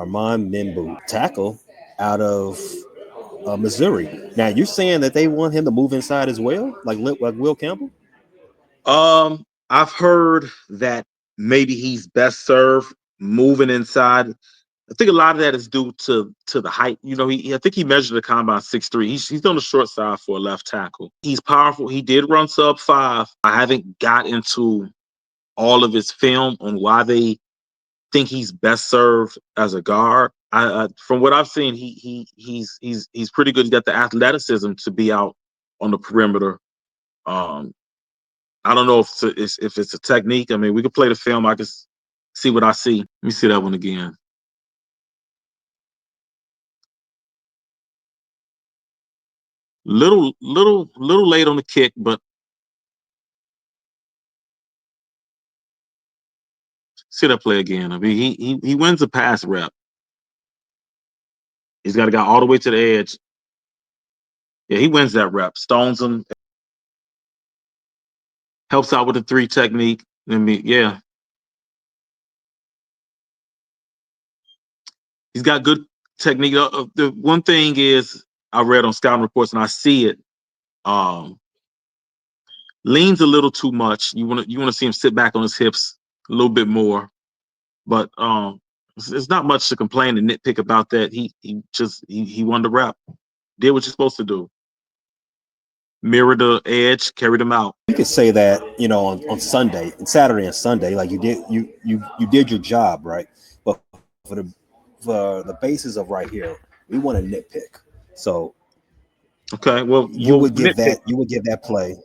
Armand Membou, tackle out of Missouri. Now you're saying that they want him to move inside as well, like Will Campbell. I've heard that maybe he's best served moving inside. I think a lot of that is due to the height. You know, I think he measured the combine 6'3". He's on the short side for a left tackle. He's powerful. He did run sub 5. I haven't got into all of his film on why they think he's best served as a guard. From what I've seen, he's pretty good. He's got the athleticism to be out on the perimeter. Um, I don't know if it's a technique. I mean, we could play the film. I can see what I see. Let me see that one again. Little late on the kick, but see that play again. I mean, he wins the pass rep. He's got to go all the way to the edge. Yeah, he wins that rep. Stones him, helps out with the 3 technique. I mean, yeah, he's got good technique. The one thing is I read on scouting reports and I see it. Um, leans a little too much. You want to see him sit back on his hips a little bit more, but it's not much to complain and nitpick about that. He won the rep, did what you're supposed to do, mirror the edge, carried him out. You could say that, on Sunday and Saturday and Sunday, like you did your job, right? But for the basis of right here, we want to nitpick. So Okay, well, you would give nitpick. that play.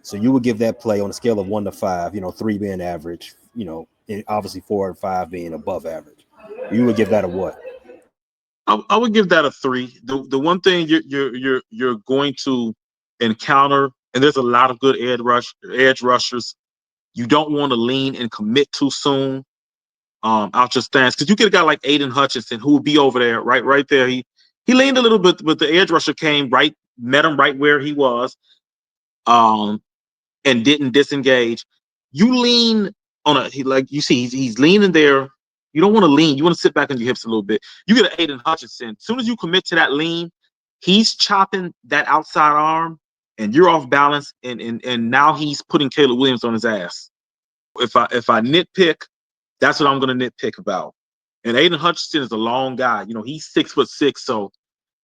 So you would give that play on a scale of 1 to 5, 3 being average, and obviously 4 and 5 being above average. You would give that a what? I would give that a 3. The one thing you're going to encounter, and there's a lot of good edge rushers. You don't want to lean and commit too soon out your stance, because you get a guy like Aiden Hutchinson who would be over there, right there. He leaned a little bit, but the edge rusher came right, met him right where he was, and didn't disengage. You lean on like you see, he's leaning there. You don't want to lean. You want to sit back on your hips a little bit. You get an Aiden Hutchinson. As soon as you commit to that lean, he's chopping that outside arm, and you're off balance. And now he's putting Caleb Williams on his ass. If I nitpick, that's what I'm going to nitpick about. And Aiden Hutchinson is a long guy. He's 6'6", so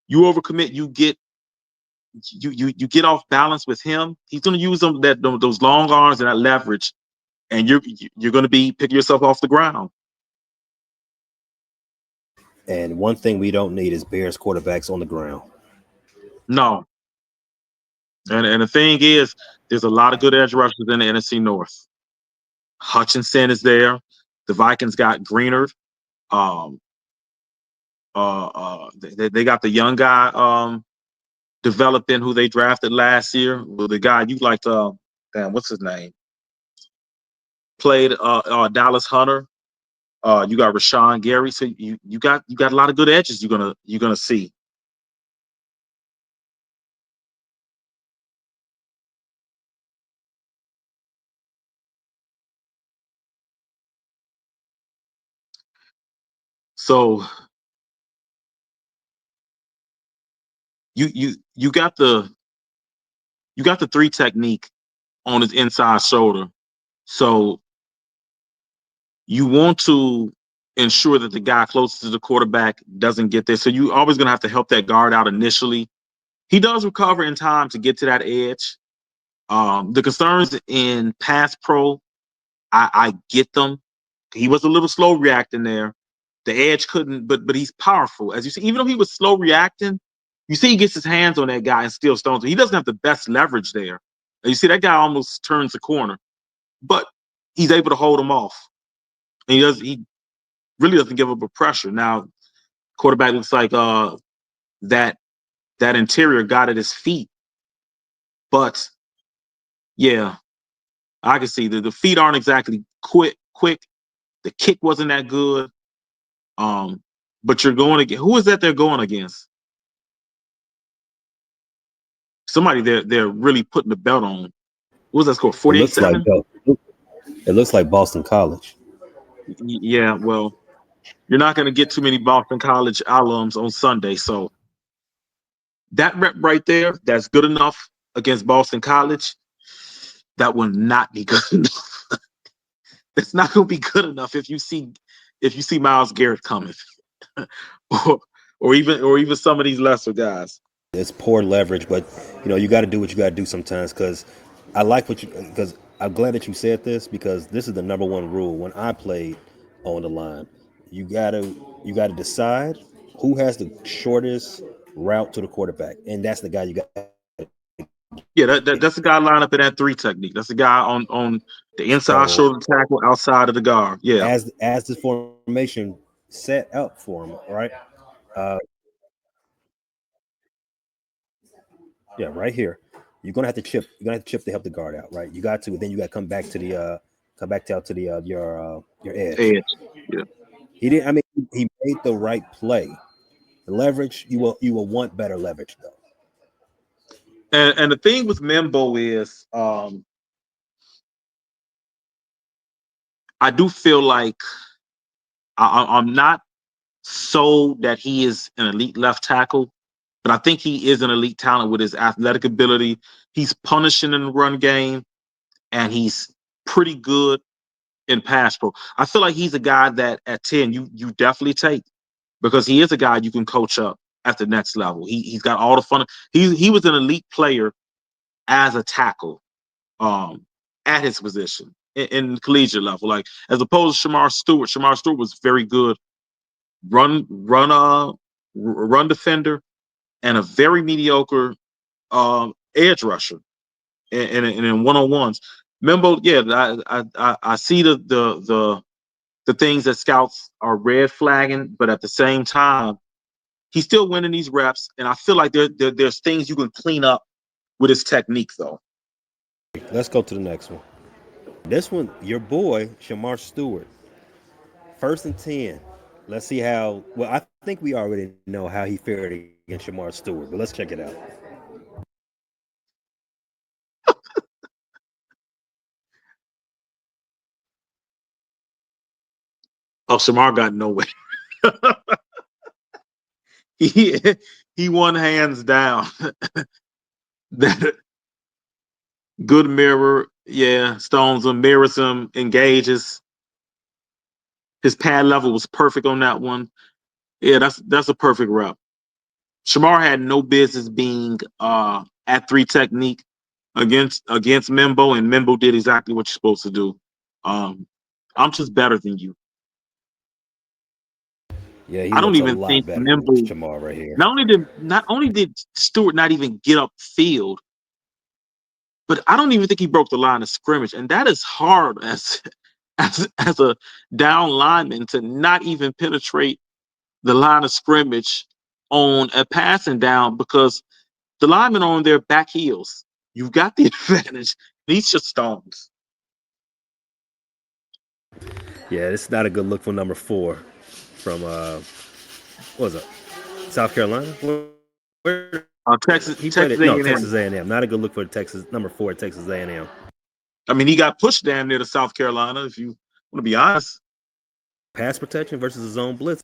you overcommit, you get off balance with him. He's going to use those long arms and that leverage, and you're going to be picking yourself off the ground. And one thing we don't need is Bears quarterbacks on the ground. No. And the thing is, there's a lot of good edge rushers in the NFC North. Hutchinson is there. The Vikings got Greenard. They got the young guy developing who they drafted last year. Well, the guy you like, what's his name? Played Dallas Hunter. You got Rashawn Gary. So you got a lot of good edges you're gonna see. So you got the 3 technique on his inside shoulder. So you want to ensure that the guy closest to the quarterback doesn't get there. So you always going to have to help that guard out initially. He does recover in time to get to that edge. The concerns in pass pro, I get them. He was a little slow reacting there. The edge couldn't, but he's powerful. As you see, even though he was slow reacting, you see he gets his hands on that guy and still stones him. He doesn't have the best leverage there. And you see that guy almost turns the corner, but he's able to hold him off. And he really doesn't give up a pressure. Now, quarterback looks like that interior got at his feet. But yeah, I can see the feet aren't exactly quick. The kick wasn't that good. But you're going against, who is that they're going against? Somebody they're really putting the belt on. What was that score? 48-7? It looks like Boston College. Yeah, well, You're not going to get too many Boston College alums on Sunday. So that rep right there, that's good enough against Boston College. That will not be good enough. It's not going to be good enough if you see Miles Garrett coming, or or even some of these lesser guys. It's poor leverage, but you got to do what you got to do sometimes. Because I like what you. Because I'm glad that you said this because this is the number one rule when I played on the line. You gotta decide who has the shortest route to the quarterback, and that's the guy you got. Yeah, that's the guy lined up in that three technique. That's the guy on the inside So shoulder tackle outside of the guard. Yeah, as this formation set up for him, right? Uh, yeah, right here. You're gonna have to chip. You're gonna have to chip to help the guard out, right? You got to. Then you got to come back out to the your edge. edge. Yeah, He didn't. I mean, he made the right play. The leverage you will want better leverage though. and the thing with Membo is, I do feel like I'm not sold that he is an elite left tackle, but I think he is an elite talent with his athletic ability. He's punishing in the run game, and he's pretty good in pass pro. I feel like he's a guy that at 10 you definitely take because he is a guy you can coach up at the next level. He's got all the fun. He was an elite player as a tackle, um, at his position in collegiate level, like as opposed to Shamar Stewart. Shamar Stewart was very good run defender and a very mediocre edge rusher and in one-on-ones. Membo, yeah, I see the things that scouts are red flagging, but at the same time, he's still winning these reps, and I feel like there's things you can clean up with his technique, though. Let's go to the next one. This one, your boy Shamar Stewart, 1st and 10. Let's see how. Well, I think we already know how he fared against Shamar Stewart, but let's check it out. Oh, Shamar got nowhere. he he won hands down. That good mirror, yeah. Stones him, mirrors him, engages. His pad level was perfect on that one. Yeah, that's a perfect rep. Shamar had no business being at three technique against Membo, and Membo did exactly what you're supposed to do. Um, I'm just better than you. Yeah, he I don't looks a even lot think better than Membo. Shamar right here. Not only did Stewart not even get up field, but I don't even think he broke the line of scrimmage, and that is hard as a down lineman to not even penetrate the line of scrimmage on a passing down because the linemen are on their back heels. You've got the advantage. These just stones. Yeah, it's not a good look for number 4 from what was it? South Carolina. Where Texas he played Texas it? No, A&M. Texas A&M. Not a good look for Texas number 4 at Texas A&M. I mean, he got pushed damn near to South Carolina. If you want to be honest, Pass protection versus a zone blitz.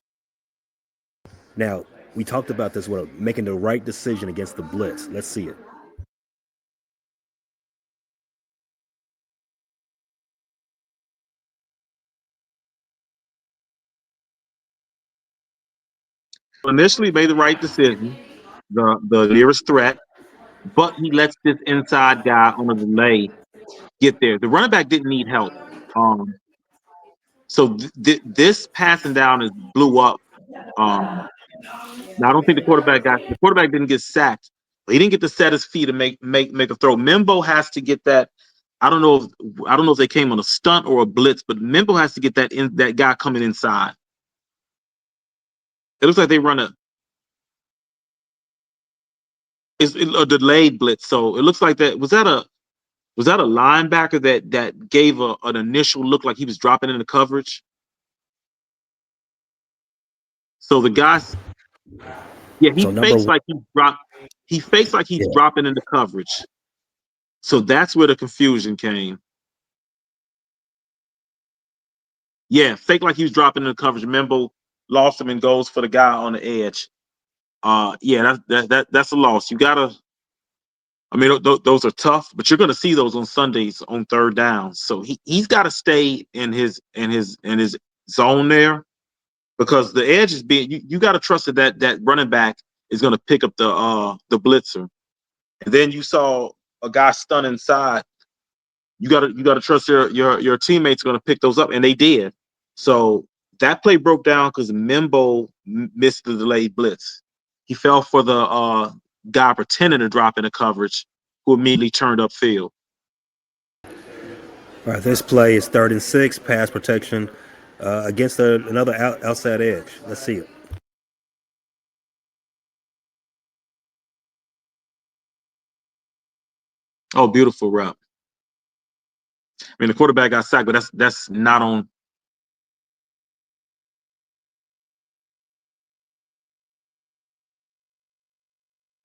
Now we talked about this. What making the right decision against the blitz. Let's see it. initially made the right decision, the nearest threat, but he lets this inside guy on a delay get there. The running back didn't need help. Um, so this passing down is blew up. Um, Now I don't think the quarterback didn't get sacked, but he didn't get to set his feet and make a throw. Membo has to get that. I don't know if they came on a stunt or a blitz, but Membo has to get that guy coming inside. It looks like they run a delayed blitz, so it looks like that was that a linebacker that gave an initial look like he was dropping into coverage. So the guys, yeah, he So number fakes one, like he's yeah. dropping into coverage. So that's where the confusion came. Yeah, fake like he was dropping in the coverage. Membo lost him and goes for the guy on the edge. Yeah, that's a loss. You gotta. I mean, those are tough, but you're going to see those on Sundays on third down. So he's got to stay in his zone there because the edge is being. You got to trust that running back is going to pick up the blitzer. And then you saw a guy stun inside. You got to trust your teammates are going to pick those up, and they did. So that play broke down because Membou missed the delayed blitz. He fell for the guy pretending to drop into coverage, who immediately turned upfield. All right, this play is 3rd and 6, pass protection against another outside edge. Let's see it. Oh, beautiful rep. I mean, the quarterback got sacked, but that's not on.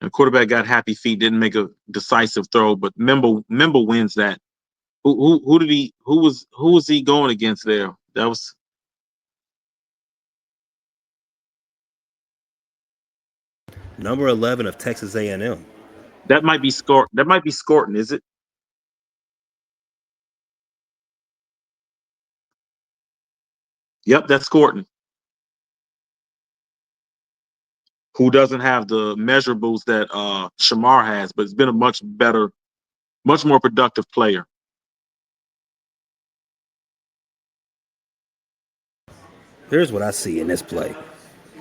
The quarterback got happy feet, didn't make a decisive throw, but Membou wins that. Who did he? Who was he going against there? That was Number 11 of Texas A&M. that might be Scort. That might be Scorton, is it? Yep, that's Scorton. Who doesn't have the measurables that Shamar has, but it's been a much better, much more productive player. Here's what I see in this play.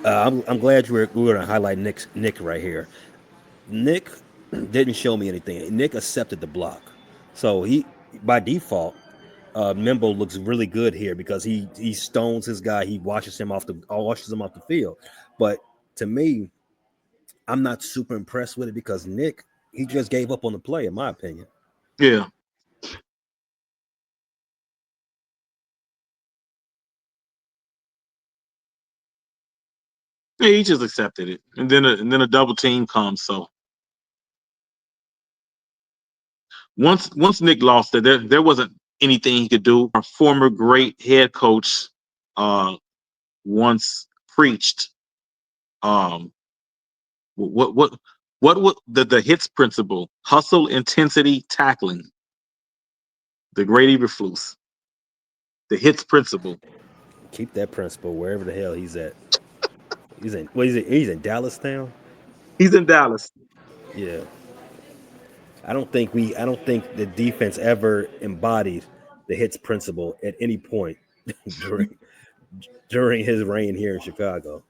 I'm glad we were going to highlight Nick right here. Nick didn't show me anything. Nick accepted the block, so he by default, Membo looks really good here because he stones his guy. He washes him off the field. But to me, I'm not super impressed with it because Nick he just gave up on the play, in my opinion. Yeah. Yeah, he just accepted it, and then a double team comes. So once Nick lost it, there wasn't anything he could do. Our former great head coach uh, once preached um, what the hits principle: hustle, intensity, tackling. The great Eberflus, the hits principle. Keep that principle wherever the hell he's at. He's in Dallas now. He's in Dallas. Yeah, I don't think the defense ever embodied the hits principle at any point during during his reign here in Chicago.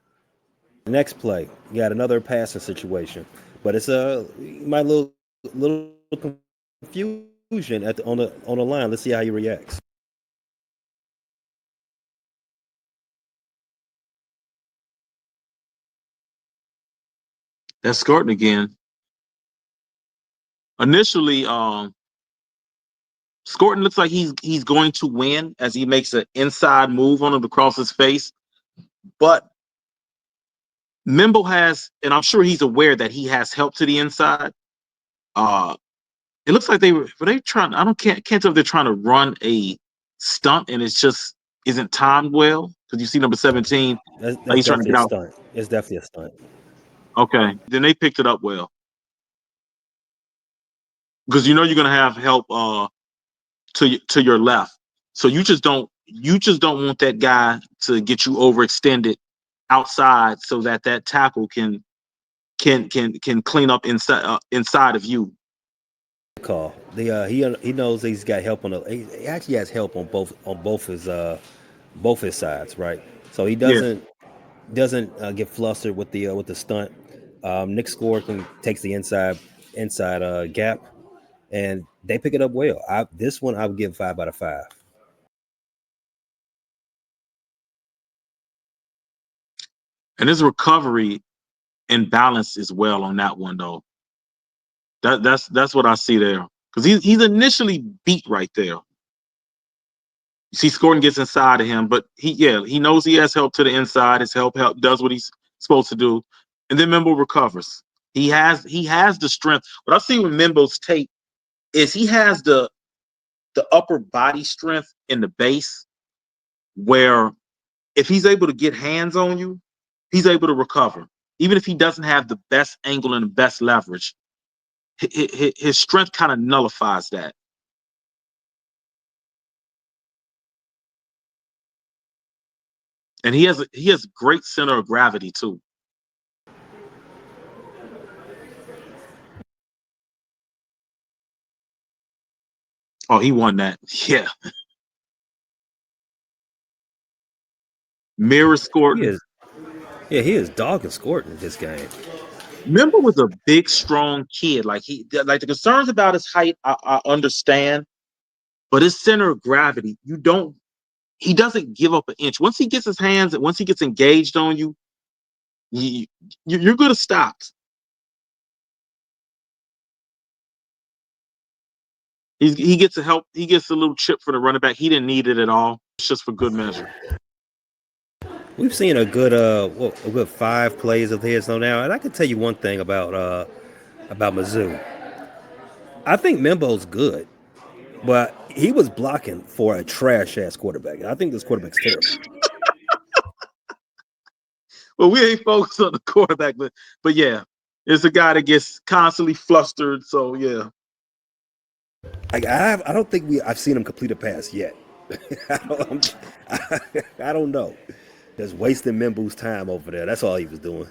Next play, you got another passing situation, but it's a my little confusion on the line. Let's see how he reacts. That's Scorton again. Initially, Scorton looks like he's going to win as he makes an inside move on him across his face. But Mimble has, and I'm sure he's aware that he has help to the inside. Uh, it looks like they trying. I don't can't tell if they're trying to run a stunt and it's just isn't timed well because you see number 17, That's he's trying to definitely get a out. stunt. It's definitely a stunt. Okay, then they picked it up well because you know you're gonna have help to your left. So you just don't want that guy to get you overextended outside so that tackle can clean up inside of you. Call. He knows he's got help on the. He actually has help on both his sides, right? So he Yeah. doesn't get flustered with the stunt. Nick Scorton takes the inside gap, and they pick it up well. This one I would give 5 out of 5. And his recovery and balance as well on that one though. That's what I see there. Because he's initially beat right there. You see Scorton gets inside of him, but he knows he has help to the inside. His help does what he's supposed to do. And then Membo recovers. He has the strength. What I see with Membo's tape is he has the upper body strength in the base where if he's able to get hands on you, he's able to recover. Even if he doesn't have the best angle and the best leverage, his strength kind of nullifies that. And he has great center of gravity too. Oh, he won that. Yeah. Mirror He scored. is, yeah, he is dog and scored in this game. Member was a big, strong kid. Like the concerns about his height, I understand, but his center of gravity, he doesn't give up an inch. Once he gets his hands, once he gets engaged on you, you you're gonna stop. He gets a help. He gets a little chip for the running back. He didn't need it at all. It's just for good measure. We've seen a good 5 plays of his now, and I can tell you one thing about Mizzou. I think Membo's good, but he was blocking for a trash ass quarterback. I think this quarterback's terrible. Well, we ain't focused on the quarterback, but yeah, it's a guy that gets constantly flustered. So yeah, I don't think I've seen him complete a pass yet. I don't know. Just wasting Membou's time over there. That's all he was doing.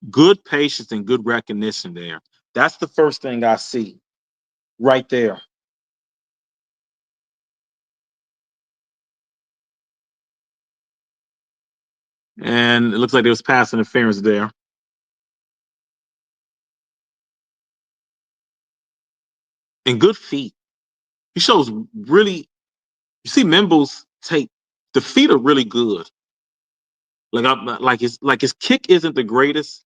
good patience and good recognition there. That's the first thing I see right there. And it looks like there was pass interference there. And good feet. He shows really. You see, Membou's tape. The feet are really good. Like his kick isn't the greatest,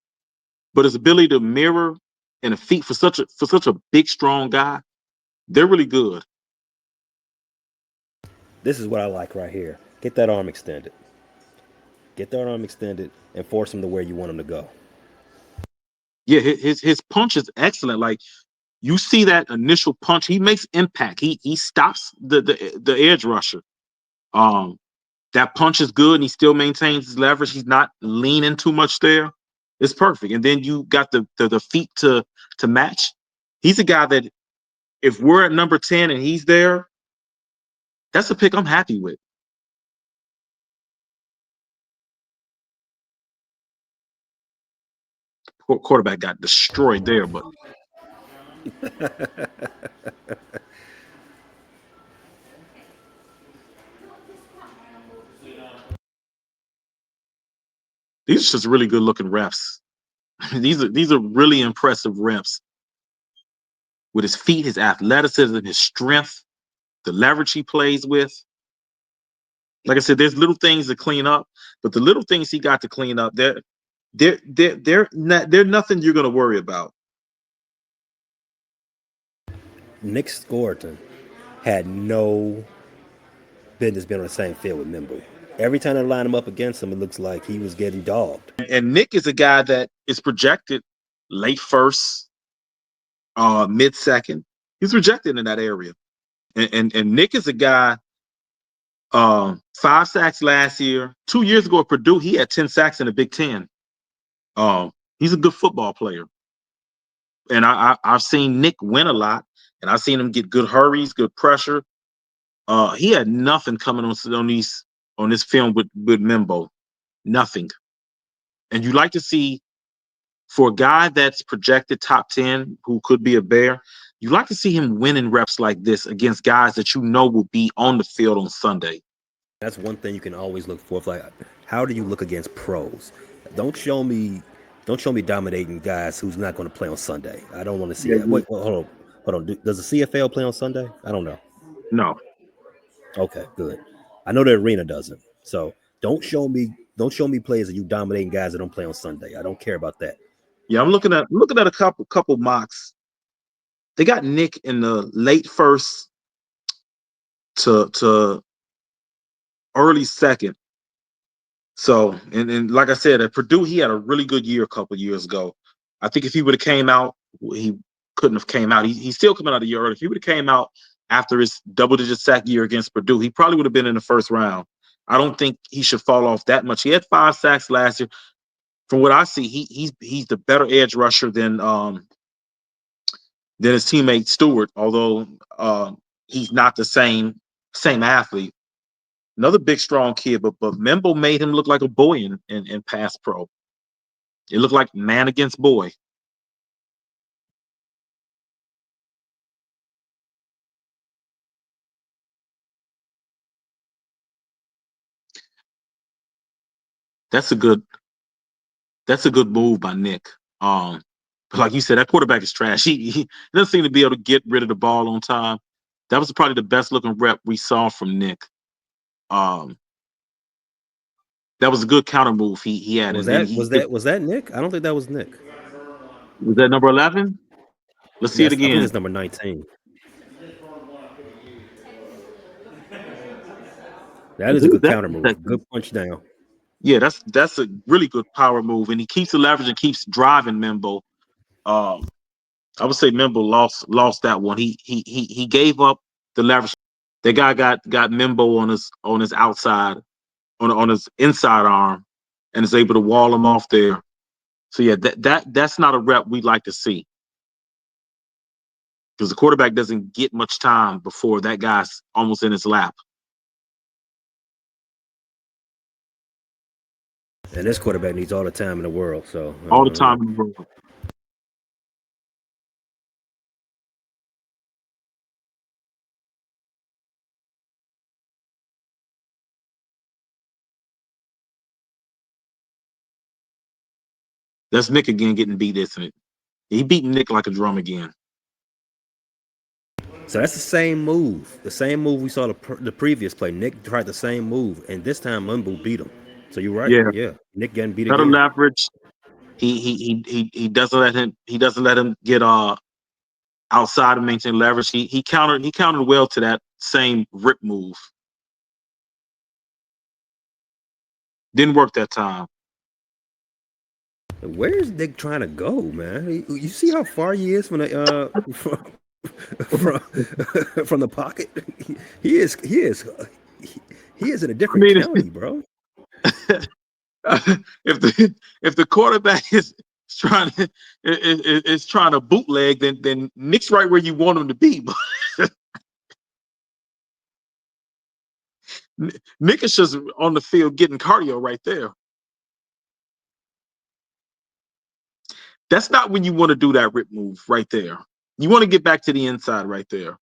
but his ability to mirror and the feet for such a big strong guy, they're really good. This is what I like right here. Get that arm extended. Get that arm extended and force him to where you want him to go. Yeah, his punch is excellent. Like you see that initial punch, he makes impact. He stops the edge rusher. Um, that punch is good, and he still maintains his leverage. He's not leaning too much there. It's perfect. And then you got the feet to match. He's a guy that if we're at number 10 and he's there, that's a pick I'm happy with. Quarterback got destroyed there, but these are just really good looking reps. These are really impressive reps with his feet, his athleticism, his strength, the leverage he plays with. Like I said, there's little things to clean up, but the little things he got to clean up, they're nothing you're gonna worry about. Nick Scorton had no business being on the same field with Membou. Every time they line him up against him, it looks like he was getting dogged. And Nick is a guy that is projected late first, mid second. He's projected in that area. And Nick is a guy, 5 sacks last year. 2 years ago at Purdue, he had 10 sacks in the Big Ten. He's a good football player. And I've seen Nick win a lot, and I've seen him get good hurries, good pressure. He had nothing coming on this film with Membou. Nothing. And you like to see for a guy that's projected top 10 who could be a bear, you like to see him winning reps like this against guys that you know will be on the field on Sunday. That's one thing you can always look for. Like, how do you look against pros? Don't show me, don't show me dominating guys who's not going to play on Sunday. I don't want to see Yeah, that. Wait, hold on. Does the CFL play on Sunday? I don't know. no. Okay, good. I know the arena doesn't. So don't show me players that you dominating guys that don't play on Sunday. I don't care about that. Yeah, I'm looking at a couple mocks. They got Nick in the late first to early second So, and like I said, at Purdue, he had a really good year a couple years ago. I think if he would have came out, he couldn't have came out. He's still coming out a year early. If he would have came out after his double-digit sack year against Purdue, he probably would have been in the first round. I don't think he should fall off that much. He had 5 sacks last year. From what I see, he's the better edge rusher than his teammate Stewart, although he's not the same athlete. Another big, strong kid, but Membou made him look like a boy in pass pro. It looked like man against boy. That's a good that's a good move by Nick. But like you said, that quarterback is trash. He doesn't seem to be able to get rid of the ball on time. That was probably the best looking rep we saw from Nick. Um, that was a good counter move he had, Was and then that he was that was that Nick? I don't think that was Nick. was that number 11. Let's see it Yes, I think again. it's number 19. That is a Who is good that counter move. protecting? Good punch down. Yeah, that's a really good power move, and he keeps the leverage and keeps driving Membo. Um, I would say Membo lost that one. He gave up the leverage. The guy got Membo on his outside on his inside arm, and is able to wall him off there. So yeah, that's not a rep we'd like to see, because the quarterback doesn't get much time before that guy's almost in his lap. And this quarterback needs all the time in the world. So All the time in the world. That's Nick again getting beat, isn't it? He beat Nick like a drum again. so that's the same move. The same move we saw the previous play. Nick tried the same move, and this time Mumble beat him. So you're right. Yeah, Yeah, Nick getting beat better again. leverage. He doesn't let him get outside and maintain leverage. He countered well to that same rip move. Didn't work that time. Where's Nick trying to go, man? You see how far he is from the from from the pocket? He, he is in a I different mean, county, bro. if the quarterback is trying to is trying to bootleg, then Nick's right where you want him to be. But Nick is just on the field getting cardio right there. That's not when you want to do that rip move right there. You want to get back to the inside right there.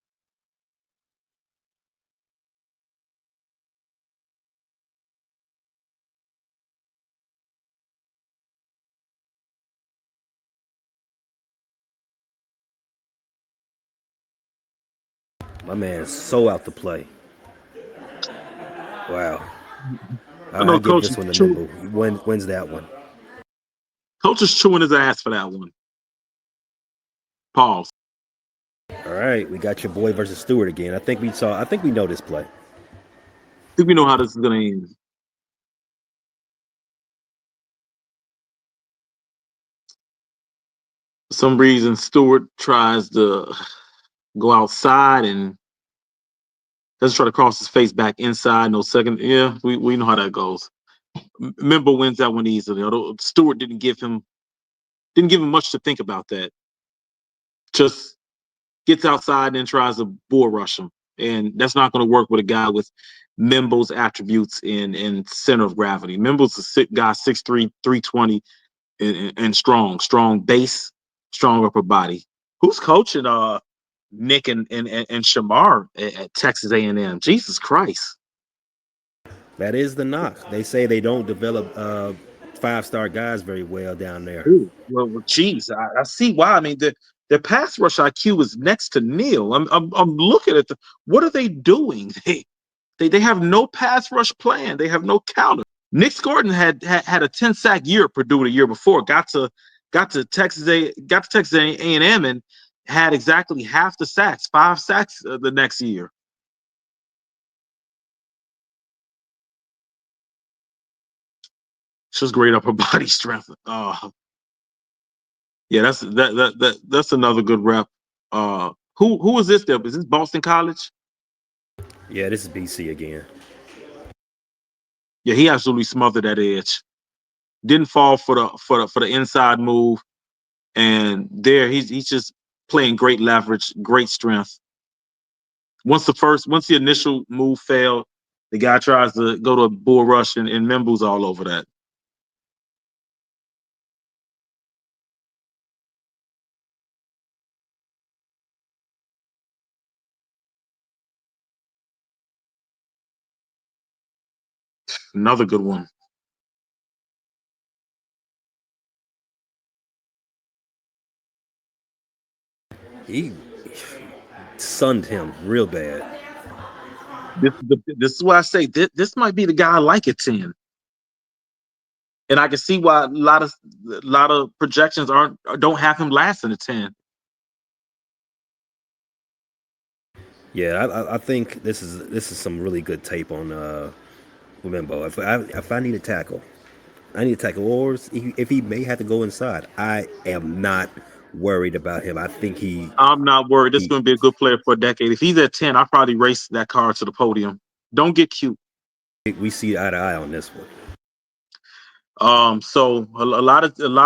My man's so out to play. Wow. I I know give this one to chew, Nimble. He wins that one. coach is chewing his ass for that one. Pause. All right, we got your boy versus Stewart again. I think we know this play. I think we know how this is gonna end. For some reason, Stewart tries to go outside and doesn't try to cross his face back inside. No second. Yeah, we know how that goes. Member wins that one easily. Although Stewart didn't give him much to think about that. Just gets outside and then tries to bull rush him, and that's not going to work with a guy with Membou's attributes in center of gravity. Membou's a sick guy, 6'3", 320, and strong base, strong upper body. Who's coaching Nick and Shamar at Texas A&M? Jesus Christ. That is the knock. They say they don't develop five-star guys very well down there. Ooh, well, geez, I see why. I mean, the pass rush IQ is next to nil. I'm looking at what are they doing? They have no pass rush plan. They have no counter. Nick Gordon had a 10 sack year at Purdue the year before. Got to Texas A&M and had exactly half the sacks, 5 sacks the next year. Just great upper body strength. Yeah, that's another good rep. Who is this? There is this Boston College? Yeah, this is BC again. Yeah, he absolutely smothered that edge. Didn't fall for the inside move, and there he's just playing great leverage, great strength. Once the initial move failed, the guy tries to go to a bull rush, and Membou's all over that. Another good one. He sunned him real bad. This is why I say this might be the guy I like at 10. And I can see why a lot of projections don't have him lasting at 10. Yeah, I think this is some really good tape on Membo. If I need a tackle, I need a tackle. Or if he may have to go inside, I am not worried about him. I think I'm not worried. This is he going to be a good player for a decade. If he's at 10, I probably race that card to the podium. Don't get cute. we see eye to eye on this one. So a lot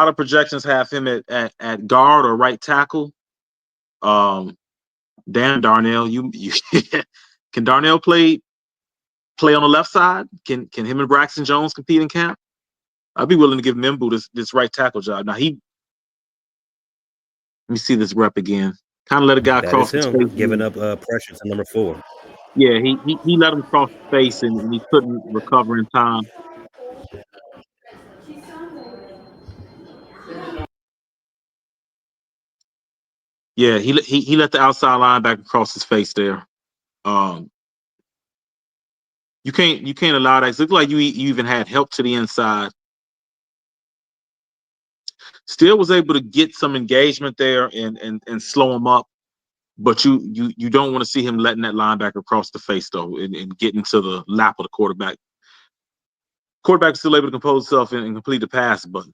of projections have him at guard or right tackle. Um, damn Darnell, you can Darnell play on the left side? Can him and Braxton Jones compete in camp? I'd be willing to give Membou this right tackle job. Now let me see this rep again. Kind of let a guy That is cross his him face. giving up pressure to number 4. Yeah, he let him cross his face and he couldn't recover in time. Yeah, he let the outside linebacker cross his face there. Um, you can't allow that. It looked like you even had help to the inside. Still was able to get some engagement there and slow him up. But you don't want to see him letting that linebacker cross the face though and get into the lap of the quarterback. Quarterback still able to compose himself and complete the pass, but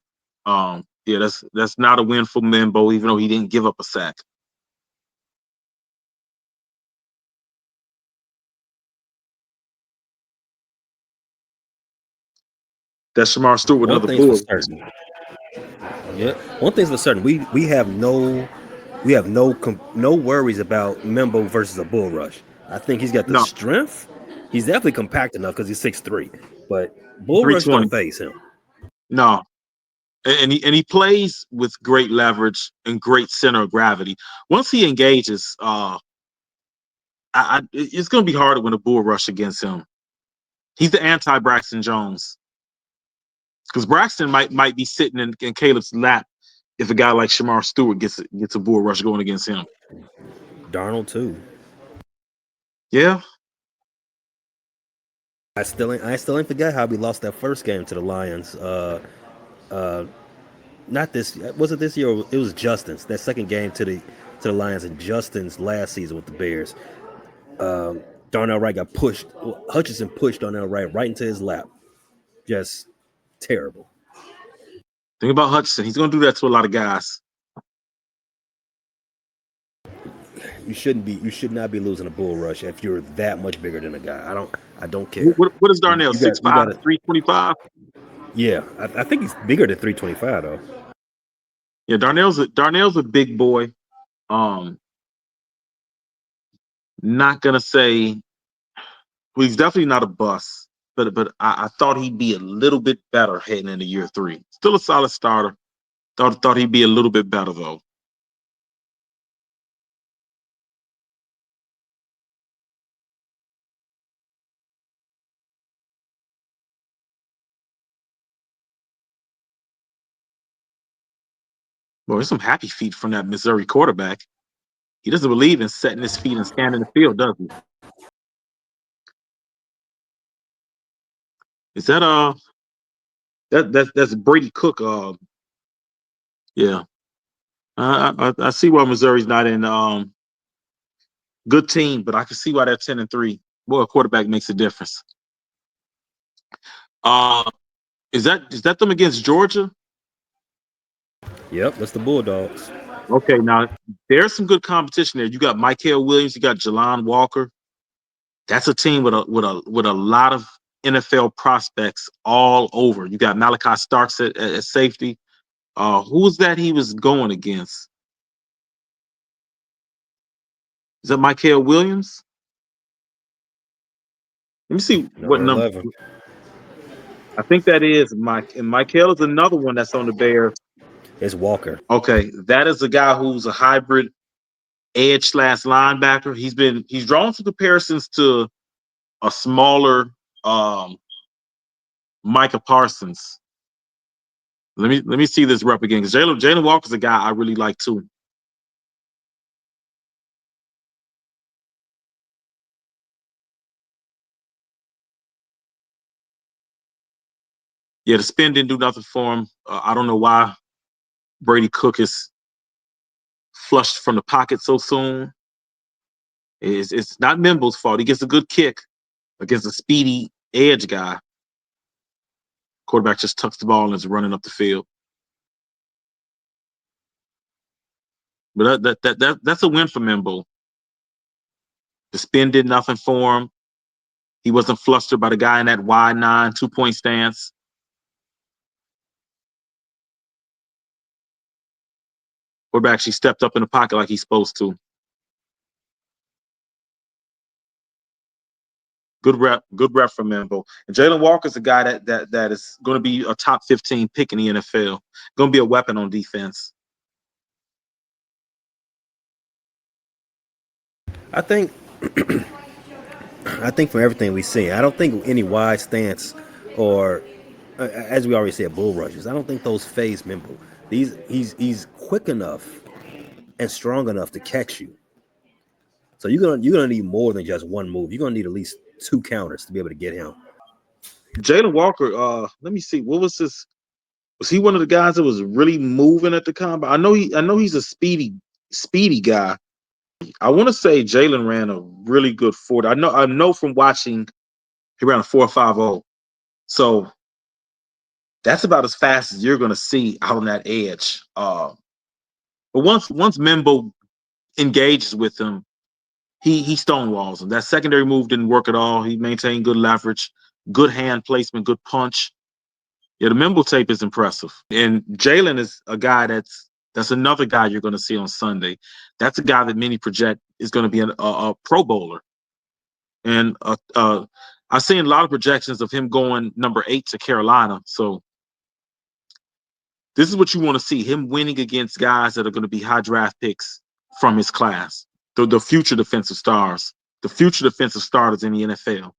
yeah, that's not a win for Membo, even though he didn't give up a sack. That's Shamar Stewart with One another thing's for bull. certain. Yeah. One thing's for certain. We have no worries about Membo versus a bull rush. I think he's got the No, strength. He's definitely compact enough because he's 6'3". But bull rush don't 320. phase him. No, and he plays with great leverage and great center of gravity. Once he engages, it's going to be hard to win a bull rush against him. He's the anti Braxton Jones because Braxton might be sitting in Caleb's lap if a guy like Shamar Stewart gets a bull rush going against him. Darnold too. Yeah, I still ain't forget how we lost that first game to the Lions. Not this. Was it this year? Or it was Justin's that second game to the Lions and Justin's last season with the Bears. Darnell Wright got pushed. Hutchinson pushed Darnell right into his lap. Just terrible. think about Hutchinson. He's going to do that to a lot of guys. You should not be losing a bull rush if you're that much bigger than a guy. I don't care. What is You, Darnell? you got Six you five, got to 325. Yeah. I think he's bigger than 325 though. Yeah, Darnell's a big boy. Um, not gonna say well, he's definitely not a bust, but I thought he'd be a little bit better heading into year 3. Still a solid starter. Thought he'd be a little bit better though. Well, there's some happy feet from that Missouri quarterback. He doesn't believe in setting his feet and scanning the field, does he? Is that that's Brady Cook? Yeah, I see why Missouri's not in good team, but I can see why they're 10-3. Boy, a quarterback makes a difference. Uh, Is that them against Georgia? Yep, that's the Bulldogs. Okay, now there's some good competition there. You got Michael Williams, you got Jelon Walker. That's a team with a lot of NFL prospects all over. You got Malachi Starks at safety. Who was that he was going against? Is that Michael Williams? Let me see what Number number. 11. I think that is Mike. And Michael is another one that's on the Bears. It's Walker. Okay, that is a guy who's a hybrid edge slash linebacker. He's drawn some comparisons to a smaller um, Micah Parsons. Let me see this rep again because Jalen Walker's a guy I really like too. Yeah, the spin didn't do nothing for him. I don't know why Brady Cook is flushed from the pocket so soon. It's not Membou's fault. He gets a good kick against a speedy edge guy. Quarterback just tucks the ball and is running up the field. But that's a win for Membou. The spin did nothing for him. He wasn't flustered by the guy in that wide 9 2-point stance. Quarterback actually stepped up in the pocket like he's supposed to. Good rep from Membou. And Jalen Walker's a guy that is going to be a top 15 pick in the NFL. Going to be a weapon on defense. I think I think from everything we see, I don't think any wide stance or as we already said, bull rushes. I don't think those phase Membu. He's quick enough and strong enough to catch you. So you're gonna need more than just one move. You're gonna need at least two counters to be able to get him. Jalen Walker, let me see. What was this? Was he one of the guys that was really moving at the combine? I know he's a speedy guy. I want to say Jalen ran a really good 40. I know from watching he ran a 4.50. So that's about as fast as you're gonna see out on that edge. But once Membo engages with him, he stonewalls him. That secondary move didn't work at all. He maintained good leverage, good hand placement, good punch. Yeah, the Membo tape is impressive. And Jalen is a guy that's another guy you're going to see on Sunday. That's a guy that many project is going to be a Pro Bowler. And I've seen a lot of projections of him going number 8 to Carolina. So this is what you want to see, him winning against guys that are going to be high draft picks from his class, the future defensive stars, the future defensive starters in the NFL.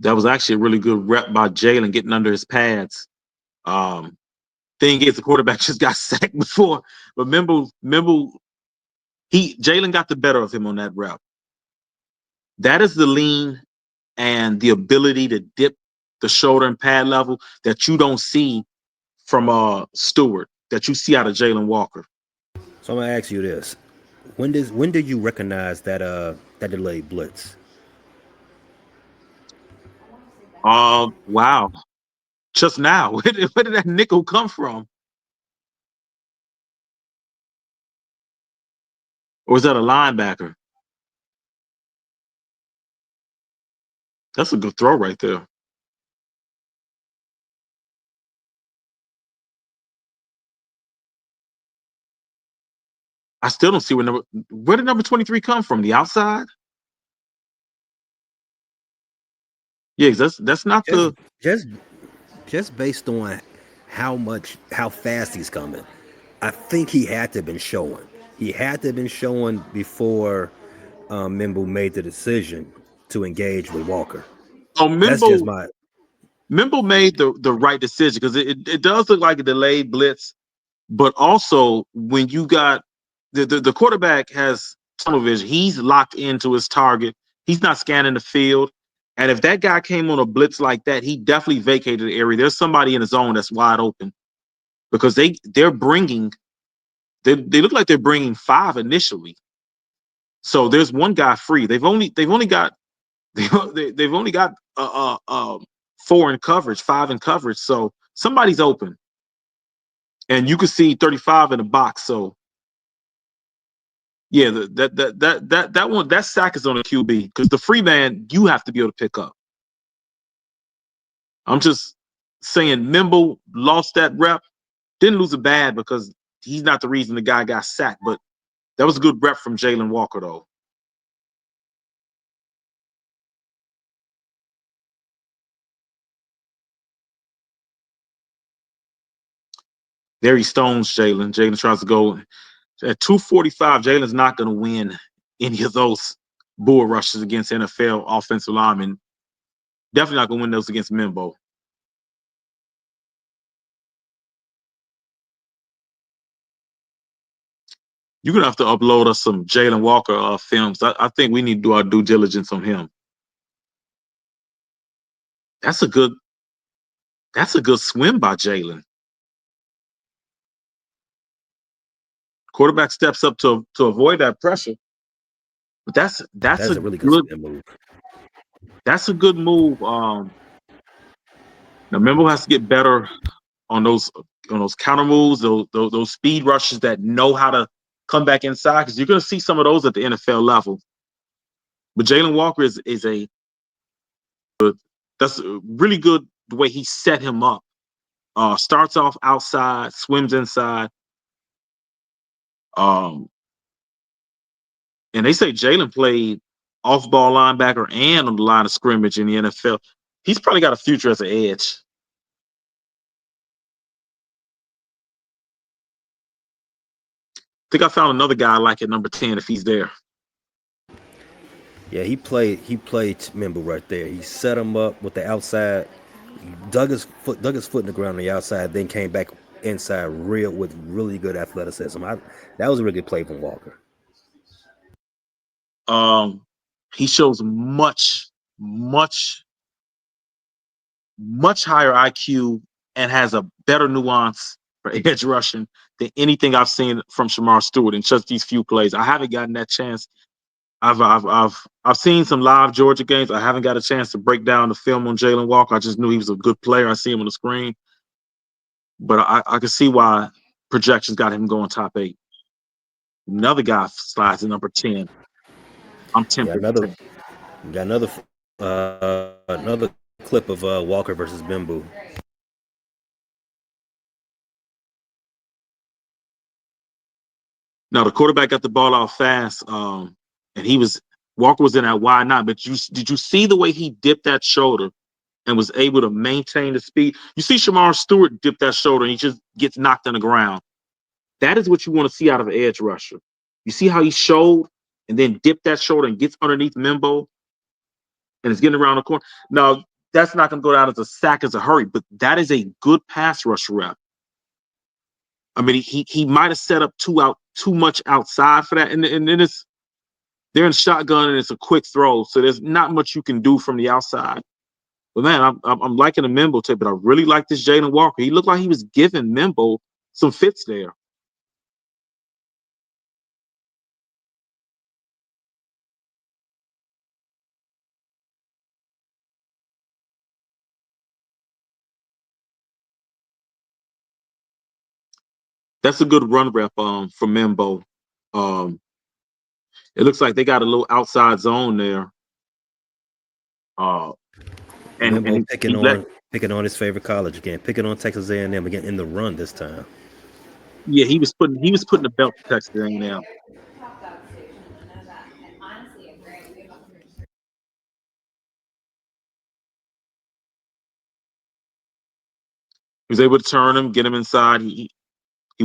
That was actually a really good rep by Jalen getting under his pads. Um, Thing is, the quarterback just got sacked before, but remember, Jalen got the better of him on that rep. That is the lean and the ability to dip the shoulder and pad level that you don't see from Stewart, that you see out of Jalen Walker. So I'm gonna ask you this: when did you recognize that delayed blitz? Wow. Just now. Where did that nickel come from? Or is that a linebacker? That's a good throw right there. I still don't see where did number 23 come from? The outside? Yeah, that's not Just the just just based on how fast he's coming, I think he had to have been showing. He had to have been showing before Membu made the decision to engage with Walker. oh That's just Mimble my. Mimble made the right decision because it does look like a delayed blitz, but also when you got the quarterback has tunnel vision, he's locked into his target. He's not scanning the field. And if that guy came on a blitz like that, he definitely vacated the area. There's somebody in the zone that's wide open because they look like they're bringing 5 initially. So there's one guy free. They've only got they've only got four in coverage, five in coverage. So somebody's open, and you can see 35 in the box. So yeah, that one, that sack is on a QB because the free man you have to be able to pick up. I'm just saying, Membou lost that rep. Didn't lose it bad because he's not the reason the guy got sacked, but that was a good rep from Jalen Walker though. There he stones Jalen. Jalen tries to go at 245. Jalen's not going to win any of those bull rushes against NFL offensive linemen. Definitely not going to win those against Membou. You're going to have to upload us some Jalen Walker films. I think we need to do our due diligence on him. That's a good swim by Jalen. Quarterback steps up to avoid that pressure. But that's That's a a really good good spin move. that's a good move. Now Membou has to get better on those counter moves, those speed rushes that know how to come back inside, because you're going to see some of those at the NFL level. But Jalen Walker is a that's really good the way he set him up. Starts off outside, swims inside. Um, and they say Jalen played off-ball linebacker and on the line of scrimmage in the NFL. He's probably got a future as an edge. I think I found another guy like at number 10 if he's there. Yeah, he played Membu right there. He set him up with the outside, dug his foot in the ground on the outside, then came back inside real with really good athleticism. That was a really good play from Walker. Um, he shows much, much higher IQ and has a better nuance for edge rushing than anything I've seen from Shamar Stewart in just these few plays. I haven't gotten that chance. I've seen some live Georgia games. I haven't got a chance to break down the film on Jalen Walker. I just knew he was a good player. I see him on the screen, but I can see why projections got him going top 8. Another guy slides to number 10. I'm Yeah, tempted to another take. got another clip of Walker versus Membu. Now the quarterback got the ball out fast, and Walker was in that wide nine. But did you see the way he dipped that shoulder and was able to maintain the speed? You see Shamar Stewart dip that shoulder and he just gets knocked on the ground. That is what you want to see out of an edge rusher. You see how he showed and then dipped that shoulder and gets underneath Membou and is getting around the corner. Now that's not going to go down as a sack as a hurry, but that is a good pass rush rep. I mean, he might have set up too much outside for that, and then they're in shotgun and it's a quick throw, so there's not much you can do from the outside. But man, I'm liking the Membou tape, but I really like this Jalen Walker. He looked like he was giving Membou some fits there. That's a good run rep for Membou. Um, it looks like they got a little outside zone there. Uh, and Membu he let picking on his favorite college again, picking on Texas A&M again in the run this time. yeah, he was putting the belt to Texas A&M. He was able to turn him, get him inside. He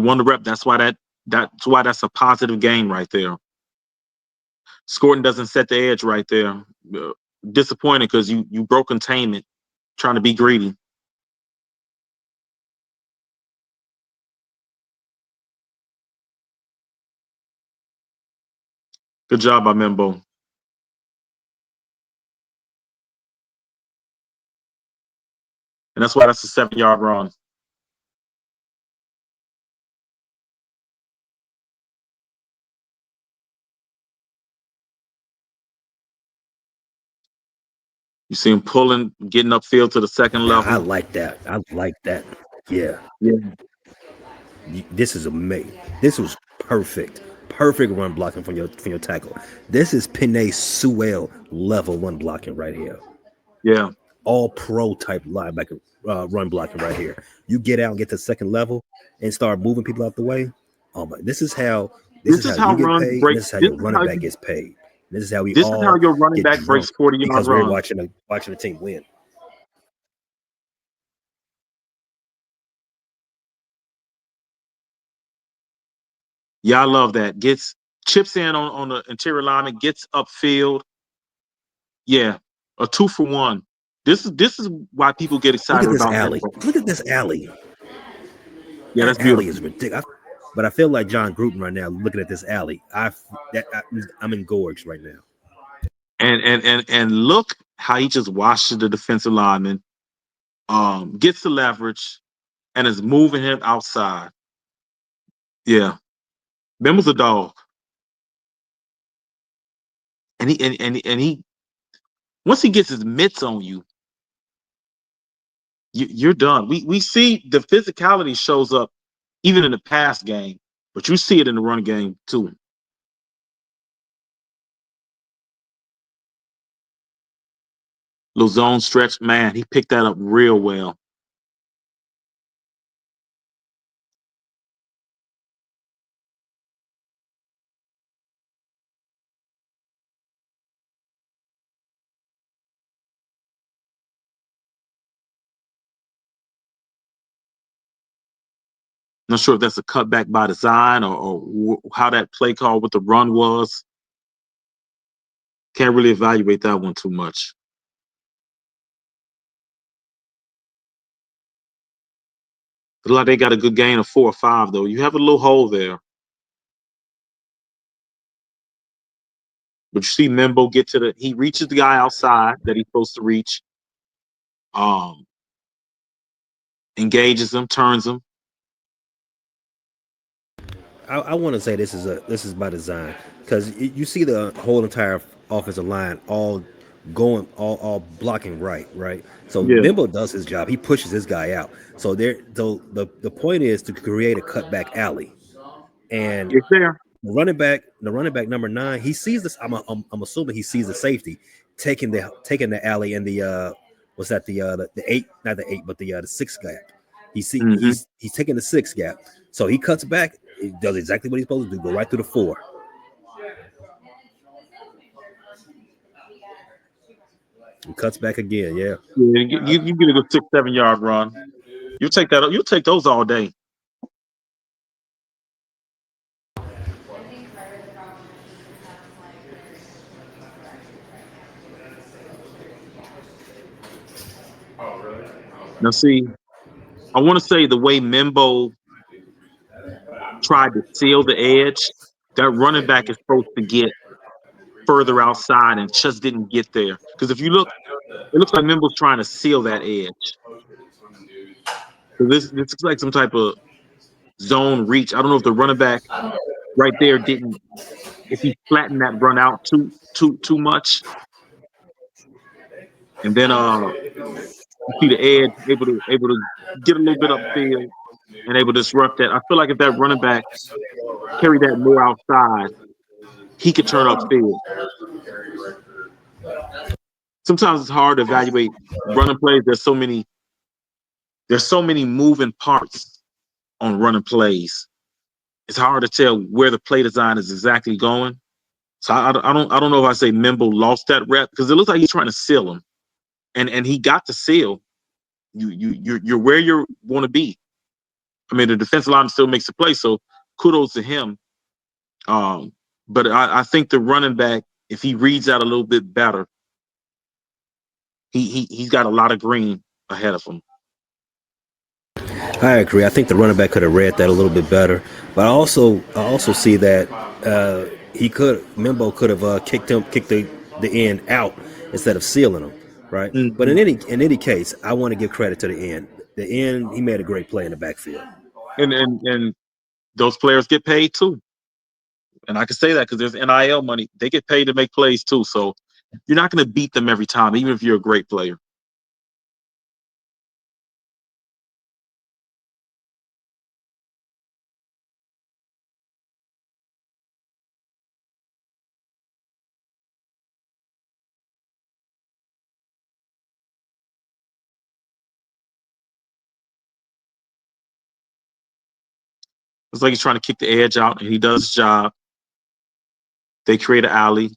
won the rep. That's why that's a positive game right there. Scoring doesn't set the edge right there. Disappointed because you broke containment trying to be greedy. Good job by Membou. And that's why that's a 7-yard run. You see him pulling, getting upfield to the second Now I level. like that. I like that. Yeah, Yeah. this is amazing. This was perfect. Perfect run blocking from your tackle. This is Pinay Sewell level run blocking right here. Yeah. All pro type linebacker run blocking right here. You get out and get to second level and start moving people out the way. Oh my! This This is is how how you get runs paid, and break. this is how This your is running how back you. gets paid. This is how we This is how all your running get back breaks drunk 40-yard because we're runs. watching the team win. Yeah, I love that. Gets chips in on the interior lineman, gets upfield. Yeah, a 2-for-1. This is why people get Look excited at this about alley. Memphis. Look at this alley. Yeah, That that's alley beautiful. is ridiculous. But I feel like John Gruden right now, looking at this alley. I'm engorged right now. And look how he just washes the defensive lineman, gets the leverage, and is moving him outside. Yeah, Memphis a dog, and he once he gets his mitts on you, you're done. We see the physicality shows up even in the pass game, but you see it in the run game too. Little zone stretch, man, he picked that up real well. Not sure if that's a cutback by design or how that play call with the run was. Can't really evaluate that one too much. Look like they got a good gain of 4 or 5 though. You have a little hole there, but you see Membo get to the. He reaches the guy outside that he's supposed to reach. Um, Engages him, turns him. I want to say this is by design because you see the whole entire offensive line all going all blocking right. So Yeah, Bimbo does his job. He pushes this guy out. So the point is to create a cutback alley and it's there. the running back number 9. He sees this. I'm assuming he sees the safety taking the alley and the what's that the 8, not the 8 but the 6 gap. Hmm. He's taking the 6 gap. So he cuts back. He does exactly what he's supposed to do. Go right through the 4 and cuts back again. Yeah. Yeah, you get a good 6, 7 yard run. You take that. You take those all day. Now, see, I want to say the way Membo tried to seal the edge, that running back is supposed to get further outside and just didn't get there. Because if you look, it looks like Membo's trying to seal that edge. So this looks like some type of zone reach. I don't know if the running back right there didn't, if he flattened that run out too much, and then you see the edge able to get a little bit upfield and able to disrupt that. I feel like if that running back carried that more outside, he could turn upfield. Sometimes it's hard to evaluate running plays. There's so many moving parts on running plays. It's hard to tell where the play design is exactly going. So I don't know if I say Membo lost that rep because it looks like he's trying to seal him, and he got the seal. You're where you want to be. I mean, the defensive line still makes the play, so kudos to him. Um, but I think the running back, if he reads out a little bit better, he's got a lot of green ahead of him. I agree. I think the running back could have read that a little bit better, but I also see that he could Membo could have kicked the end out instead of sealing him, right? But Mhm. in any case, I want to give credit to the end. The end, he made a great play in the backfield. And those players get paid too, and I can say that because there's NIL money. They get paid to make plays too. So You're not going to beat them every time, even if you're a great player. It's like he's trying to kick the edge out, and he does his job. They create an alley.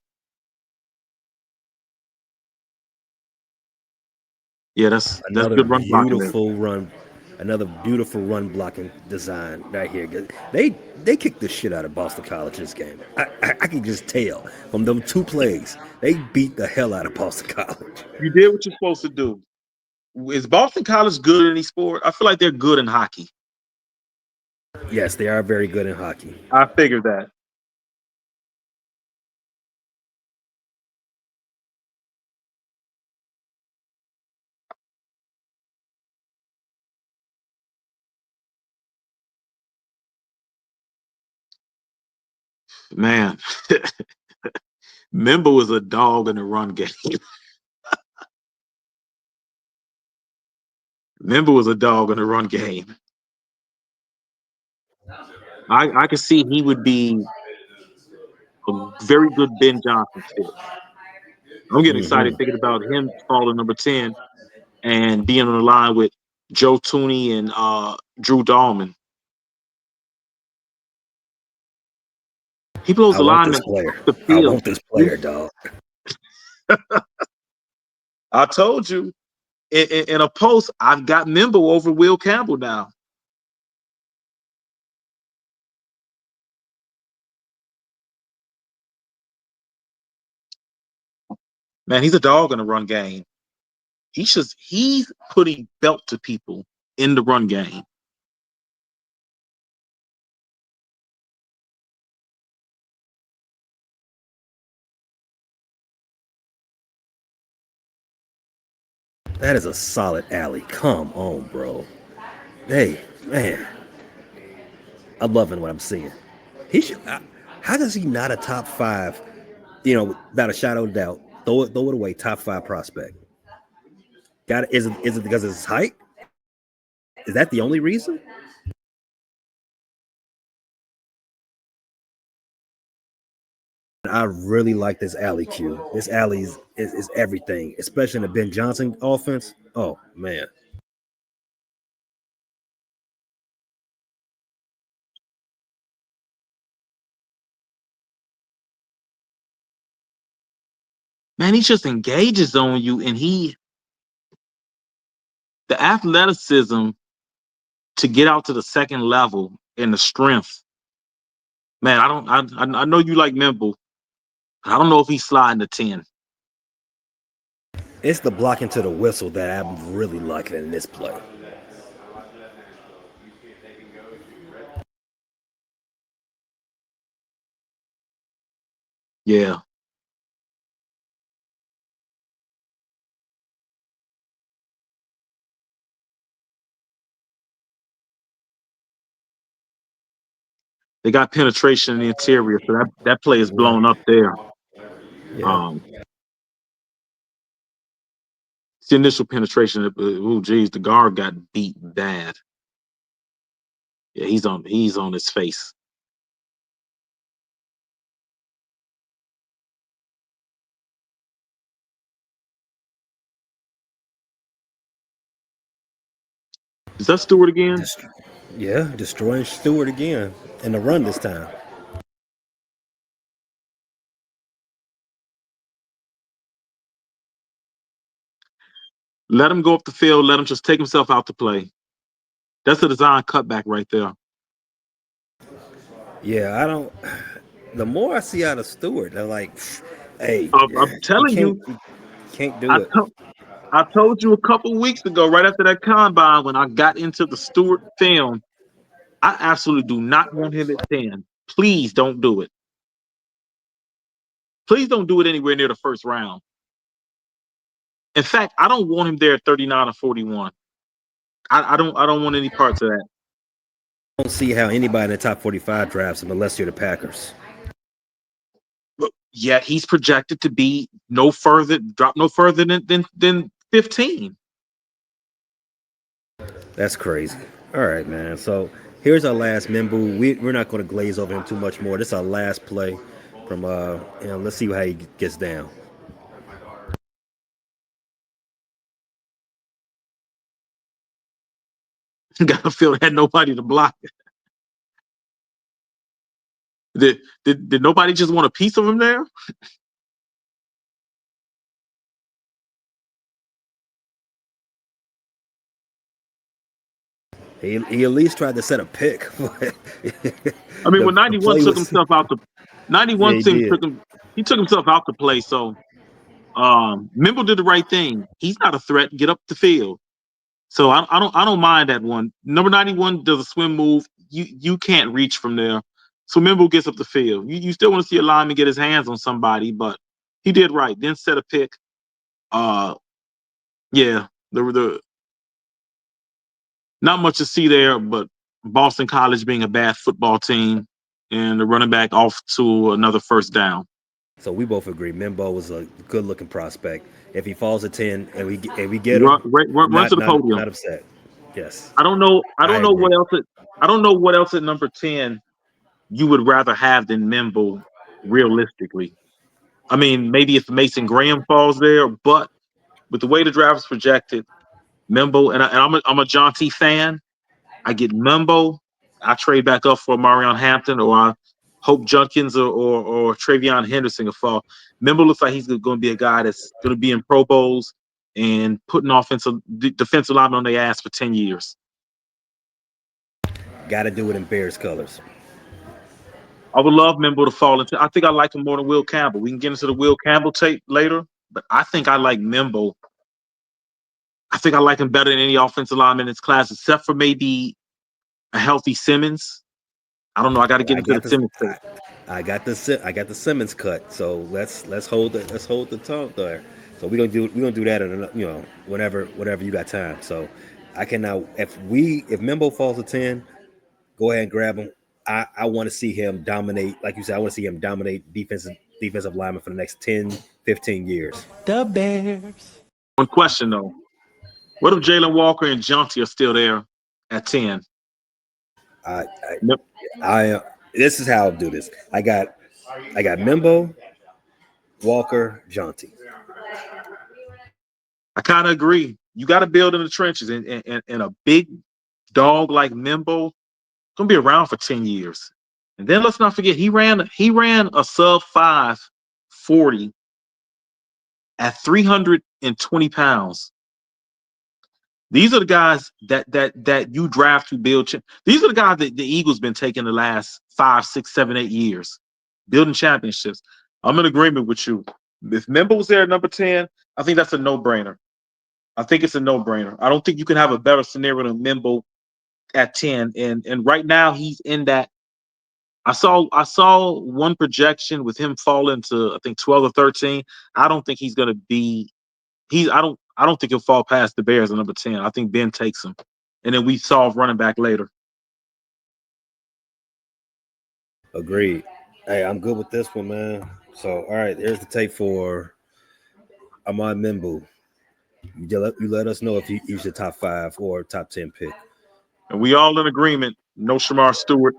Yeah, that's Another good run blocking there. beautiful run, another beautiful run blocking design right here. They kicked the shit out of Boston College this game. I can just tell from them two plays. They beat the hell out of Boston College. You did what you're supposed to do. Is Boston College good in any sport? I feel like they're good in hockey. Yes, they are very good in hockey. I figured that. Man, Membou was a dog in the run game. Membou was a dog in the run game. I could see he would be a very good Ben Johnson fit. I'm getting excited Hmm. thinking about him falling number 10 and being on the line with Joe Tooney and Drew Dahlman. He blows I the want line this up player. the I field. want this player, dog. I told you in a post, I've got Membou over Will Campbell now. Man, he's a dog in the run game. He's putting belt to people in the run game. That is a solid alley. Come on, bro. Hey, man, I'm loving what I'm seeing. He should. How does he not a top five? Without a shadow of doubt, throw it away. Top five prospect. Got it? Is it because of his height? Is that the only reason? I really like this alley Q. This alley is everything, especially in the Ben Johnson offense. Oh man, Man, he just engages on you, and the athleticism to get out to the second level and the strength. Man, I know you like Membou. I don't know if he's sliding to 10. it's the blocking to the whistle that I'm really liking in this play. Yeah. They got penetration in the interior, so that play is Yeah, blown up there. yeah. Um, it's the initial penetration. Oh, geez, the guard got beat bad. Yeah, he's on his face. Is that Stewart again? Just yeah, destroying Stewart again in the run this time. Let him go up the field. Let him just take himself out to play. That's a design cutback right there. Yeah, I don't. The more I see out of Stewart, they're like, hey, I'm you telling can't you, you can't I do it. to- I told you a couple weeks ago, right after that combine, when I got into the Stewart film, I absolutely do not want him at 10. Please don't do it. Please don't do it anywhere near the first round. In fact, I don't want him there at 39 or 41. I don't want any parts of that. I don't see how anybody in the top 45 drafts him unless you're the Packers. Yet he's projected to be drop no further than 15. That's crazy. All right, man. So here's our last Membou. We're not going to glaze over him too much more. This is our last play from let's see how he gets down. Got to feel it had nobody to block it. Did nobody just want a piece of him there? He at least tried to set a pick. I mean, when The 91 play took was himself out the yeah, 91 he team did. he took himself out the play. So Membou did the right thing. He's not a threat. Get up the field. So I don't mind that one. Number 91 does a swim move. You can't reach from there. So Membou gets up the field. You still want to see a lineman get his hands on somebody, but he did right. Then set a pick. Uh yeah, the not much to see there, but Boston College being a bad football team and the running back off to another first down. So we both agree. Membo was a good looking prospect. If he falls at 10 and we get him, Run to the podium. not upset. Yes, I don't know. I I don't know agree. what else. I don't know what else at number 10 you would rather have than Membou. Realistically, I mean, maybe if Mason Graham falls there, but with the way the draft is projected, Membou and I'm a John T fan. I get Membou. I trade back up for Marion Hampton, or I hope Junkins or Travion Henderson will fall. Membou looks like he's going to be a guy that's going to be in Pro Bowls and putting defensive linemen on their ass for 10 years. Got to do it in Bears colors. I would love Membou to fall into. I think I like him more than Will Campbell. We can get into the Will Campbell tape later, but I think I like Membou. I think I like him better than any offensive lineman in this class, except for maybe a healthy Simmons. I don't know. I got to get I into the got this. Simmons tape. I got the Simmons cut. So let's hold the tongue there. So we're gonna do that in whenever you got time. So I can now if Membo falls to 10, go ahead and grab him. I want to see him dominate, like you said. I want to see him dominate defensive lineman for the next 10, 15 years. The Bears. One question though: what if Jalen Walker and Jonty are still there at 10? I Yep. I this is how I'll do this. I got Membo, Walker, Jonty. I kind of agree. You got to build in the trenches, and a big dog like Membou gonna be around for 10 years. And then let's not forget he ran a sub 5.40 at 320 pounds. These are the guys that you draft to build. These are the guys that the Eagles been taking the last 5, 6, 7, 8 years, building championships. I'm in agreement with you. If Membou was there at number 10, I think that's a no-brainer. I think it's a no-brainer. I don't think you can have a better scenario than Membou at 10. And right now he's in that. I saw one projection with him falling to I think 12 or 13. I don't think he's gonna be I don't think he'll fall past the Bears at number 10. I think Ben takes him. And then we solve running back later. Agreed. Hey, I'm good with this one, man. So all right, there's the tape for Armand Membou. You let us know if you use the top 5 or top 10 pick. And we all in agreement, no Shamar Stewart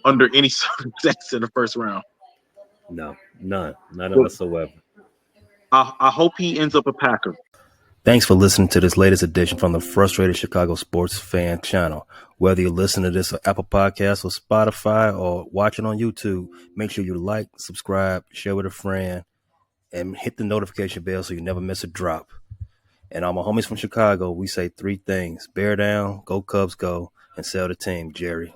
under any circumstance in the first round. No, none whatsoever. I hope he ends up a Packer. Thanks for listening to this latest edition from the Frustrated Chicago Sports Fan channel. Whether you listen to this on Apple Podcasts or Spotify or watching on YouTube, make sure you like, subscribe, share with a friend, and hit the notification bell so you never miss a drop. And all my homies from Chicago, we say 3 things: bear down, go Cubs go, and sell the team, Jerry.